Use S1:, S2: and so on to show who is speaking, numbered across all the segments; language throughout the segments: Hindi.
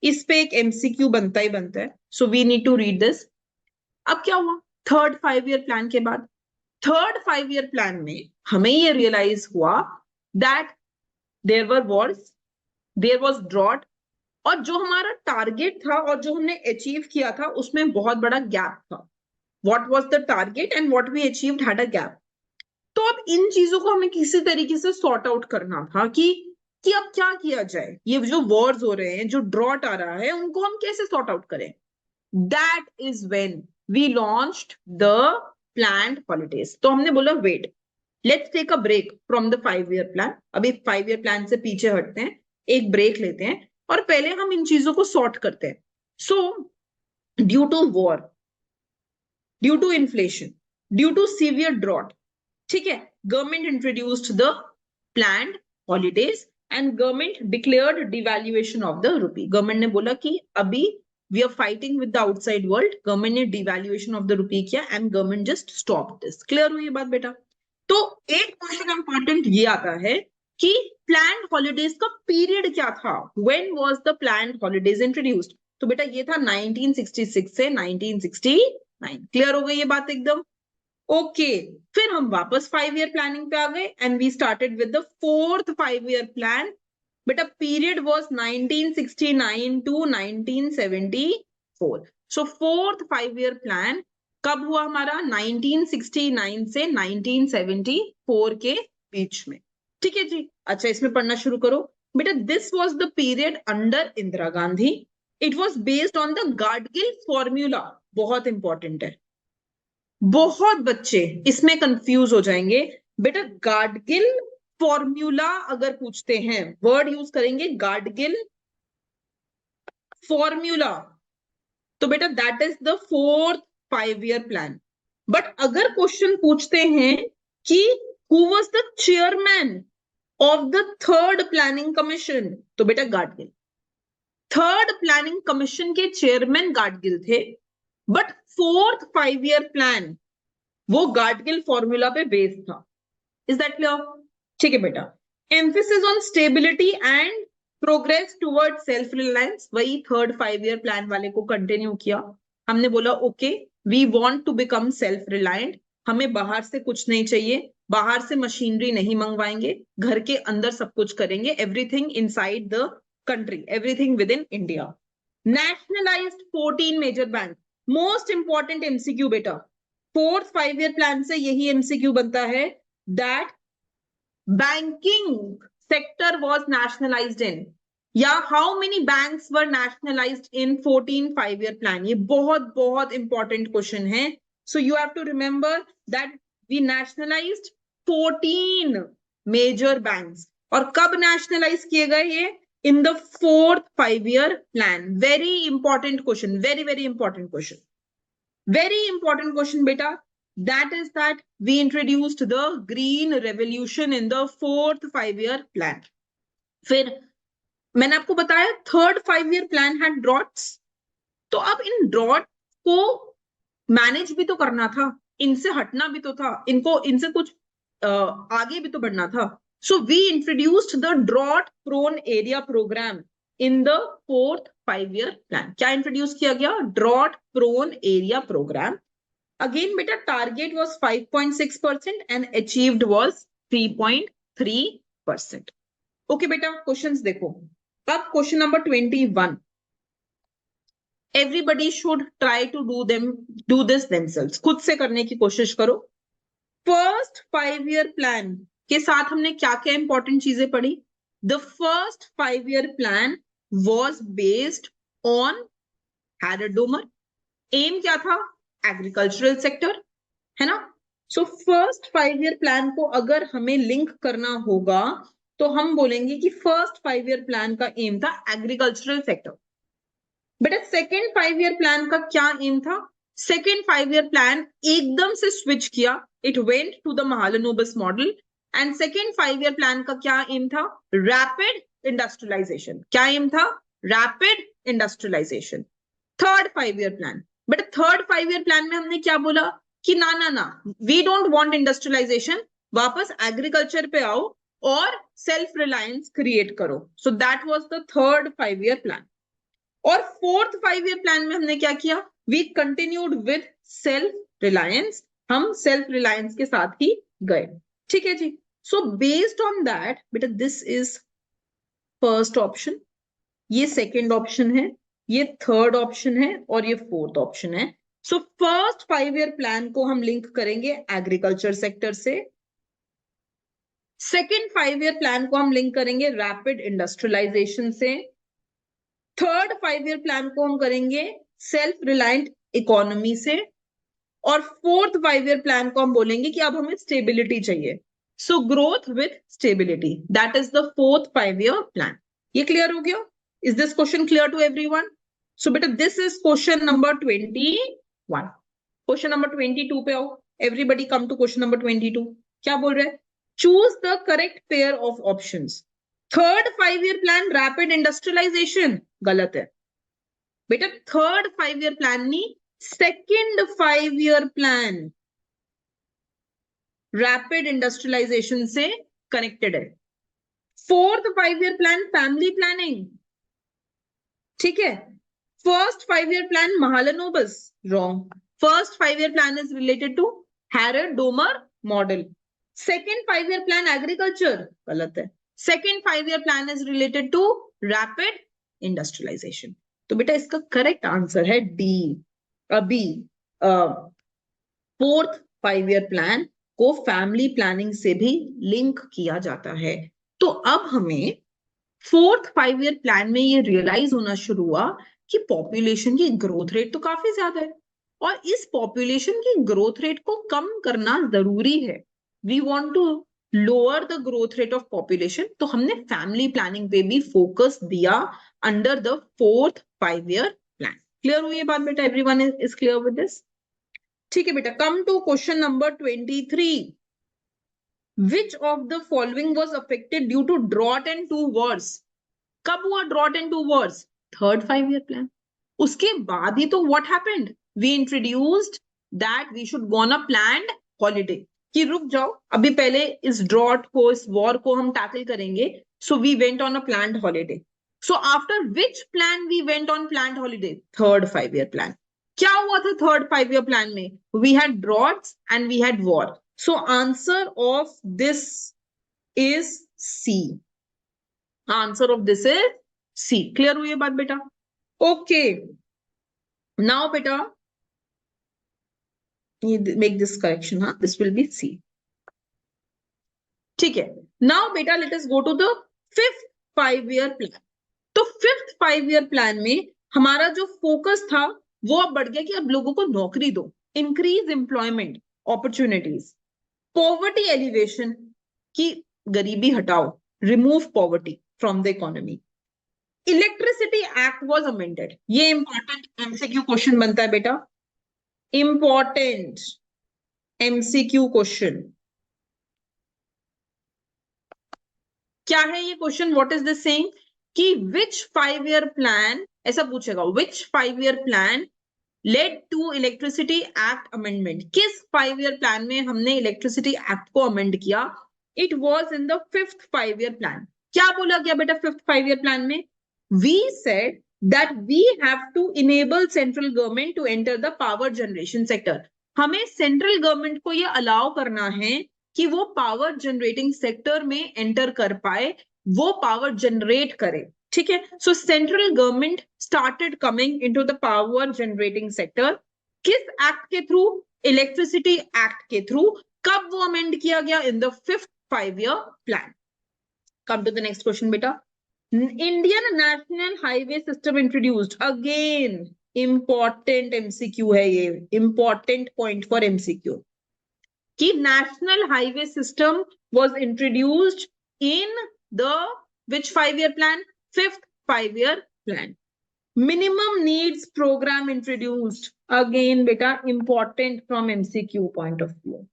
S1: इस पे एक एमसीक्यू बनता ही बनता है, so we need to read this. अब क्या हुआ थर्ड 5 ईयर प्लान के बाद? थर्ड 5 ईयर प्लान में हमें ये रियलाइज हुआ that there were wars, there was drought, और जो हमारा टारगेट था और जो हमने अचीव किया था उसमें बहुत बड़ा गैप था। What was the target and what we achieved had a gap. तो अब इन चीजों को हमें किसी तरीके से सॉर्ट आउट करना था कि अब क्या किया जाए, ये जो वॉर्स हो रहे हैं, जो ड्रॉट आ रहा है, उनको हम कैसे सॉर्ट आउट करें। That is when we launched the planned holidays. तो हमने बोला wait, let's take a break from the 5 year plan. अभी 5 ईयर प्लान से पीछे हटते हैं, एक ब्रेक लेते हैं और पहले हम इन चीजों को सॉर्ट करते हैं। So due to war, due to inflation, due to severe drought, ठीक है, government introduced the planned holidays and government declared devaluation of the rupee. Government ने बोला कि अभी we are fighting with the outside world, government ने डिवैल्यूएशन ऑफ द रुपी किया and government just stop this. Clear हुई ये बात बेटा? तो एक क्वेश्चन इंपॉर्टेंट ये आता है कि प्लान्ड हॉलीडेज का पीरियड क्या था, when was the planned holidays introduced? तो बेटा ये था 1966 से 1969। क्लियर हो गई ये बात एकदम? ओके, फिर हम वापस 5 ईयर प्लानिंग पे आ गए and we started with the fourth 5 year plan. बेटा period was 1969 to 1974। So fourth 5 year plan कब हुआ हमारा? 1969 से 1974 के बीच में। ठीक है जी, अच्छा इसमें पढ़ना शुरू करो बेटा। This was the period under Indira Gandhi. It was based on the Gadgil formula. बहुत इंपॉर्टेंट है, बहुत बच्चे इसमें कंफ्यूज हो जाएंगे। बेटा गाडगिल फॉर्मूला अगर पूछते हैं, वर्ड यूज करेंगे गाडगिल फॉर्मूला, तो बेटा that is the fourth 5 year plan. But अगर क्वेश्चन पूछते हैं कि who was the chairman of the third planning commission, तो बेटा गाडगिल। थर्ड प्लानिंग कमीशन के चेयरमैन गाडगिल थे, बट फोर्थ 5 ईयर प्लान वो गाडगिल फॉर्मूला पे बेस्ड था। Is that clear? ठीक है बेटा। Emphasis on stability and progress toward self reliance, वही थर्ड 5 ईयर प्लान वाले को कंटिन्यू किया। हमने बोला okay we want to become self reliant, हमें बाहर से कुछ नहीं चाहिए, बाहर से मशीनरी नहीं मंगवाएंगे, घर के अंदर सब कुछ करेंगे, everything inside the country, everything within India. Nationalised 14 major bank. Most important MCQ बेटा, फोर्थ 5 ईयर प्लान से यही एमसीक्यू बनता है that banking sector was nationalised in, या how many banks were nationalised in 14 5 year plan. ये बहुत बहुत इंपॉर्टेंट क्वेश्चन है। So you have to remember that we nationalised 14 major banks. और कब नेशनलाइज किए गए ये? इन the fourth 5 year plan. Very important question, very very important question, very important question beta. That is that we introduced the green revolution in the fourth 5 year plan. फिर मैंने आपको बताया third 5 year plan had droughts, तो अब इन ड्रॉट को मैनेज भी तो करना था, इनसे हटना भी तो था, इनको इनसे कुछ आगे भी तो बढ़ना था। So we introduced the drought prone area programme in the fourth 5 year plan. क्या इंट्रोड्यूस किया गया? Drought prone area programme. Again बेटा target was 5.6% and achieved was 3.3%। Okay बेटा क्वेश्चंस देखो। अब question number 21, everybody should try to do this themselves. खुद से करने की कोशिश करो। फर्स्ट 5 ईयर प्लान के साथ हमने क्या क्या इंपॉर्टेंट चीजें पढ़ी? The first 5 year plan was based on Harrod Domar. Aim क्या था? एग्रीकल्चरल सेक्टर, है ना? सो फर्स्ट 5 ईयर प्लान को अगर हमें लिंक करना होगा तो हम बोलेंगे कि फर्स्ट 5 ईयर प्लान का एम था एग्रीकल्चरल सेक्टर। बेटा सेकेंड 5 ईयर प्लान का क्या एम था? सेकेंड 5 ईयर प्लान एकदम से स्विच किया, it went to the Mahalanobis model. And second 5 year plan का क्या एम था? Rapid industrialisation. क्या एम था? Rapid industrialisation. Third 5 year plan, but third 5 year plan में हमने क्या बोला कि ना ना ना, वी डोंट वांट इंडस्ट्रियलाइजेशन, वापस एग्रीकल्चर पे आओ और सेल्फ रिलायंस क्रिएट करो। So that was the third 5 year plan. और फोर्थ 5 ईयर प्लान में हमने क्या किया, we continued with self reliance, हम सेल्फ रिलायंस के साथ ही गए। ठीक है जी। सो बेस्ड ऑन दैट बेटा दिस इज फर्स्ट ऑप्शन, ये सेकेंड ऑप्शन है, ये थर्ड ऑप्शन है और ये फोर्थ ऑप्शन है। सो फर्स्ट 5 ईयर प्लान को हम लिंक करेंगे एग्रीकल्चर सेक्टर से, सेकेंड 5 ईयर प्लान को हम लिंक करेंगे रैपिड इंडस्ट्रियलाइजेशन से, थर्ड 5 ईयर प्लान को हम करेंगे सेल्फ रिलायंट इकोनॉमी से, और फोर्थ 5 ईयर प्लान को हम बोलेंगे कि अब हमें स्टेबिलिटी चाहिए। So growth with stability, that is the fourth 5 year plan. ये क्लियर हो गया? Is this question clear to everyone? So बेटा this is question number 21। Question number 22 पे आओ। Everybody come to question number 22। क्या बोल रहे हैं? Choose the correct pair of options. Third 5 year plan rapid industrialisation गलत है बेटा, थर्ड 5 ईयर प्लान नहीं, second 5 year plan rapid industrialisation से कनेक्टेड है। Fourth 5 year plan family planning, ठीक है। First 5 year plan Mahalanobis, wrong. First 5 year plan is related to Harrod Domar model. Second 5 year plan agriculture, गलत है। Second 5 year plan is related to rapid industrialisation. तो बेटा इसका करेक्ट आंसर है डी। अभी फोर्थ 5 ईयर प्लान को फैमिली प्लानिंग से भी लिंक किया जाता है। तो अब हमें फोर्थ 5 ईयर प्लान में ये रियलाइज होना शुरू हुआ कि पॉपुलेशन की ग्रोथ रेट तो काफी ज्यादा है और इस पॉपुलेशन की ग्रोथ रेट को कम करना जरूरी है। We want to lower the growth rate of population, तो हमने फैमिली प्लानिंग पे भी फोकस दिया under the fourth 5 year plan. Clear हुई ये बात बेटा? Everyone is clear with this? ठीक है बेटा, come to question number 23। Which of the following was affected due to drought and two wars? कब हुआ drought and two wars? Third 5 year plan. उसके बाद ही तो what happened? We introduced that we should go on a planned holiday, कि रुक जाओ अभी पहले इस ड्रॉट को, इस वॉर को हम टैकल करेंगे। So we went on a planned holiday. So after which plan we went on planned holiday? Third 5 year plan. क्या हुआ था थर्ड 5 ईयर प्लान में? We had droughts and we had war. So answer of this is C. Answer of this is C. Clear हुई ये बात बेटा? ओके नाउ बेटा make this correction, huh? This will be C. ठीक है। नाउ बेटा let us go to the fifth 5 year plan. तो फिफ्थ 5 ईयर प्लान में हमारा जो फोकस था वो अब बढ़ गया कि अब लोगों को नौकरी दो, increase employment opportunities, poverty alleviation, की गरीबी हटाओ, remove poverty from the economy. Electricity act was amended. ये इंपॉर्टेंट एमसीक्यू क्वेश्चन बनता है बेटा, इंपॉर्टेंट एमसीक्यू क्वेश्चन। क्या है ये question? What is this saying कि विच 5 ईयर प्लान, ऐसा पूछेगा, which 5 year plan led to electricity act amendment? किस 5 ईयर प्लान में हमने इलेक्ट्रिसिटी एक्ट को अमेंड किया? It was in the fifth 5 year plan. क्या बोला गया बेटा फिफ्थ 5 ईयर प्लान में? We said that we have to enable central government to enter the power generation sector. हमें सेंट्रल गवर्नमेंट को ये अलाउ करना है कि वो पावर जनरेटिंग सेक्टर में एंटर कर पाए, वो पावर जनरेट करे। ठीक है। So central government started coming into the power generating sector. किस एक्ट के थ्रू? इलेक्ट्रिसिटी एक्ट के थ्रू। कब वो अमेंड किया गया? In the fifth 5 year plan. Come to the next question बेटा। Indian national highway system introduced, again important MCQ है ये, इंपॉर्टेंट पॉइंट फॉर एमसीक्यू, कि national highway system was introduced in the which 5 year plan? Fifth 5 year plan. Minimum needs programme introduced, again बेटा important from MCQ point of view.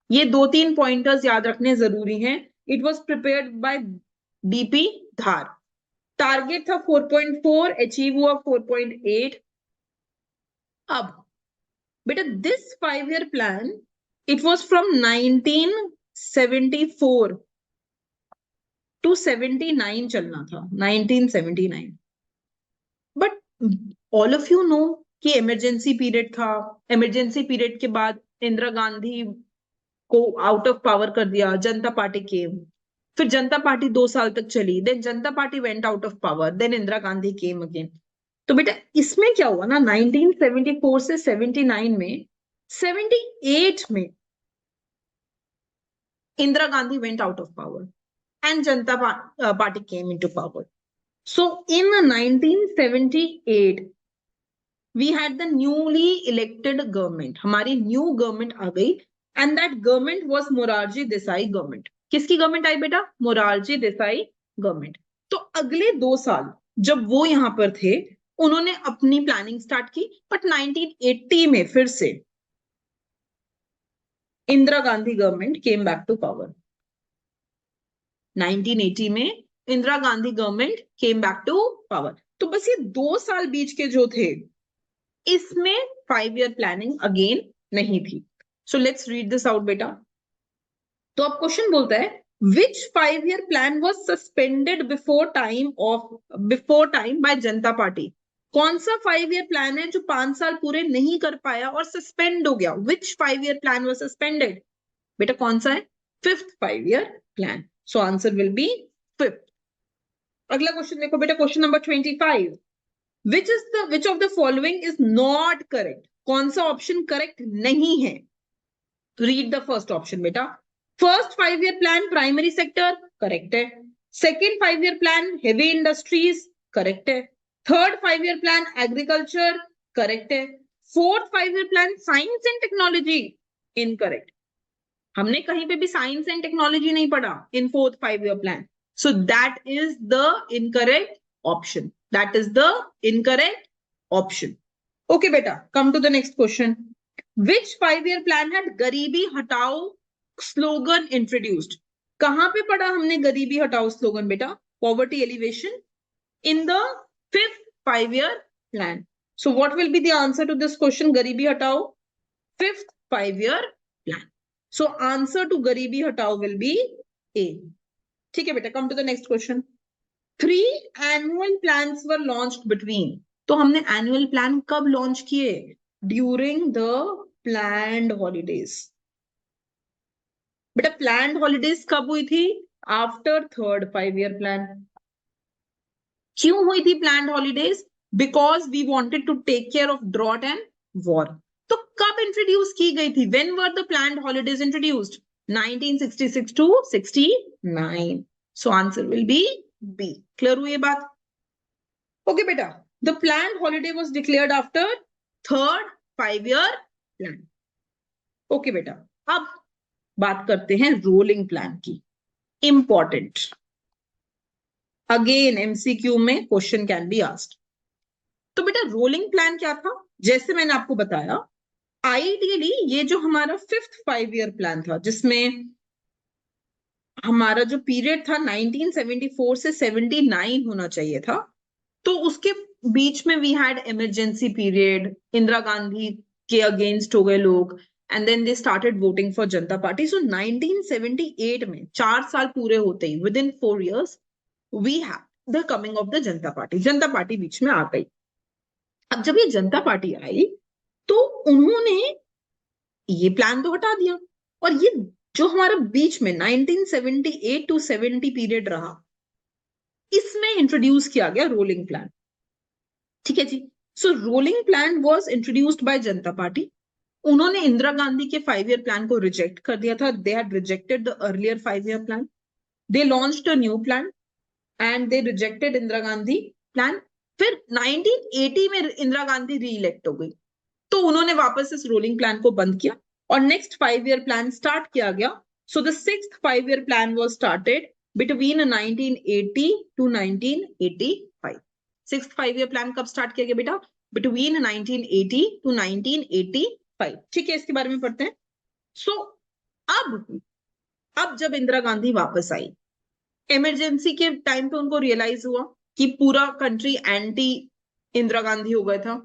S1: ये 2-3 पॉइंटर्स याद रखने जरूरी हैं। It was prepared by DP Dhar. Target था 4.4, अचीव हुआ 4.8। अब बेटा this 5 year plan it was from 1974 to 79 चलना था, 1979। But all of you know कि इमरजेंसी पीरियड था, इमरजेंसी पीरियड के बाद इंदिरा गांधी को आउट ऑफ पावर कर दिया, जनता पार्टी केम, फिर जनता पार्टी 2 साल तक चली, then Janata Party went out of power, then Indira Gandhi came again. तो बेटा इसमें क्या हुआ ना, 1974 से 79 में, 78 में Indira Gandhi went out of power and Janata party came into power. So in 1978 we had the newly elected government, हमारी न्यू गवर्नमेंट आ गई, and that government was Morarji Desai government. किसकी गवर्नमेंट आई बेटा? मोरारजी देसाई गवर्नमेंट। तो अगले 2 साल जब वो यहां पर थे, उन्होंने अपनी प्लानिंग स्टार्ट की, बट 1980 में फिर से Indira Gandhi government came back to power. 1980 में Indira Gandhi government came back to power. तो बस ये 2 साल बीच के जो थे, इसमें 5 ईयर प्लानिंग अगेन नहीं थी। So let's read this out बेटा। तो अब क्वेश्चन बोलता है, which 5 year plan was suspended before time by Janata Party? कौन सा 5 ईयर प्लान है जो 5 साल पूरे नहीं कर पाया और सस्पेंड हो गया? Which 5 year plan was suspended? बेटा कौन सा है? 5th 5 year plan. So answer will be 5th। अगला क्वेश्चन देखो बेटा, question number 25। Which of the following is not correct? कौन सा ऑप्शन करेक्ट नहीं है? रीड द फर्स्ट ऑप्शन बेटा। First 5 year plan primary sector, correct है। Second 5 year plan heavy industries, correct है। Third 5 year plan agriculture, correct है। Fourth 5 year plan science and technology, incorrect. हमने कहीं पे भी साइंस एंड टेक्नोलॉजी नहीं पढ़ा in fourth 5 year plan. So that is the incorrect option, that is the incorrect option. Okay बेटा, come to the next question. Which 5 year plan had गरीबी हटाओ स्लोगन इंट्रोड्यूस्ड? कहां पे पढ़ा हमने गरीबी हटाओ स्लोगन बेटा? Poverty alleviation in the 5th 5 year plan. So what will be the answer to this question? गरीबी हटाओ 5th 5 year plan. So answer to गरीबी हटाओ विल बी ए। ठीक है बेटा, come to the next question. 3 annual plans were launched between. तो हमने एनुअल प्लान कब लॉन्च किए? During the planned holidays. बेटा प्लान्ड हॉलीडेज कब हुई थी? After third 5 year plan. क्यों हुई थी planned holidays? Because we wanted to take care of drought and war. तो कब इंट्रोड्यूस की गई थी? When were the planned holidays introduced? 1966 to 69। So answer will be B. Clear हुई ये बात? ओके बेटा, the planned holiday was declared after third 5 year plan. Okay बेटा, अब बात करते हैं रोलिंग प्लान की। इंपॉर्टेंट, अगेन एमसीक्यू में क्वेश्चन कैन बी आस्क्ड। तो बेटा रोलिंग प्लान क्या था? जैसे मैंने आपको बताया, आइडियली ये जो हमारा 5th 5 ईयर प्लान था, जिसमें हमारा जो पीरियड था 1974 से 79 होना चाहिए था, तो उसके बीच में we had emergency period, Indira Gandhi के अगेंस्ट हो गए लोग, and then they started voting for Janata party. So 1978 में 4 साल पूरे होते ही, within 4 years we have the coming of the Janata party. Janata party बीच में आ गई। अब जब ये जनता पार्टी आई तो उन्होंने ये प्लान तो हटा दिया, और ये जो हमारा बीच में 1978 टू 70 पीरियड रहा, इसमें इंट्रोड्यूस किया गया रोलिंग प्लान। ठीक है जी। So rolling plan was introduced by Janata party. उन्होंने इंदिरा गांधी के 5 ईयर प्लान को रिजेक्ट कर दिया था। They had rejected the earlier 5 year plan. They launched a new plan and they rejected Indira Gandhi plan. फिर 1980 में इंदिरा गांधी री इलेक्ट हो गई, तो उन्होंने वापस इस रोलिंग प्लान को बंद किया और नेक्स्ट 5 ईयर प्लान स्टार्ट किया गया। So the 6th 5 year plan was started between 1980 to 1985। 6th 5 year plan कब स्टार्ट किया गया बेटा? Between 1980 to 1985। ठीक है, इसके बारे में पढ़ते हैं। सो अब जब इंदिरा गांधी वापस आई, इमरजेंसी के टाइम पे उनको रियलाइज हुआ कि पूरा कंट्री एंटी इंदिरा गांधी हो गया था।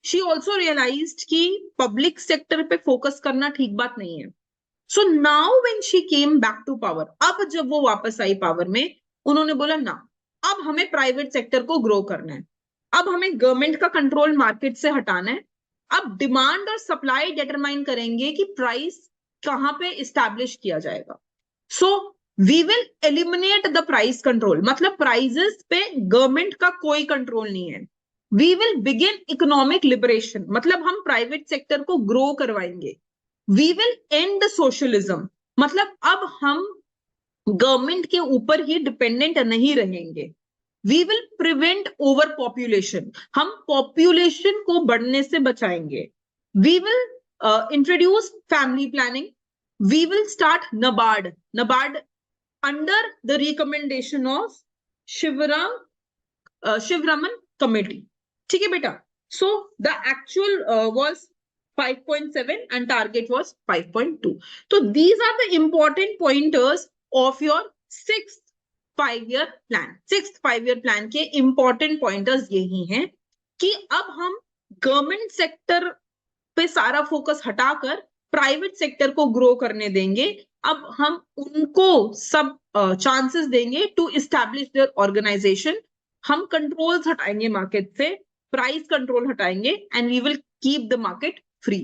S1: शी ऑल्सो रियलाइज्ड कि पब्लिक सेक्टर पे फोकस करना ठीक बात नहीं है। So now when she came back to power, अब जब वो वापस आई पावर में, उन्होंने बोला ना, अब हमें प्राइवेट सेक्टर को ग्रो करना है। अब हमें गवर्नमेंट का कंट्रोल मार्केट से हटाना है। अब डिमांड और सप्लाई डिटरमाइन करेंगे कि प्राइस कहां पे इस्टेब्लिश किया जाएगा। So we will eliminate the price control, मतलब प्राइजेस पे गवर्नमेंट का कोई कंट्रोल नहीं है। We will begin economic liberation, मतलब हम प्राइवेट सेक्टर को ग्रो करवाएंगे। वी विल एंड सोशलिज्म, मतलब अब हम गवर्नमेंट के ऊपर ही डिपेंडेंट नहीं रहेंगे। We will prevent over population, हम पॉपुलेशन को बढ़ने से बचाएंगे। We will introduce family planning. We will start NABARD, NABARD under the recommendation of Sivaram Sivaraman committee. ठीक है बेटा। So the actual was 5.7 and target was 5.2. So these are the important pointers of your sixth 5-year plan. Sixth 5-year plan के important pointers यही हैं कि अब हम गवर्नमेंट सेक्टर पे सारा फोकस हटाकर प्राइवेट सेक्टर को ग्रो करने देंगे। अब हम उनको सब चांसेस देंगे टू इस्टेब्लिश देयर ऑर्गेनाइजेशन। हम कंट्रोल्स हटाएंगे मार्केट से, प्राइस कंट्रोल हटाएंगे, and we will keep the market free.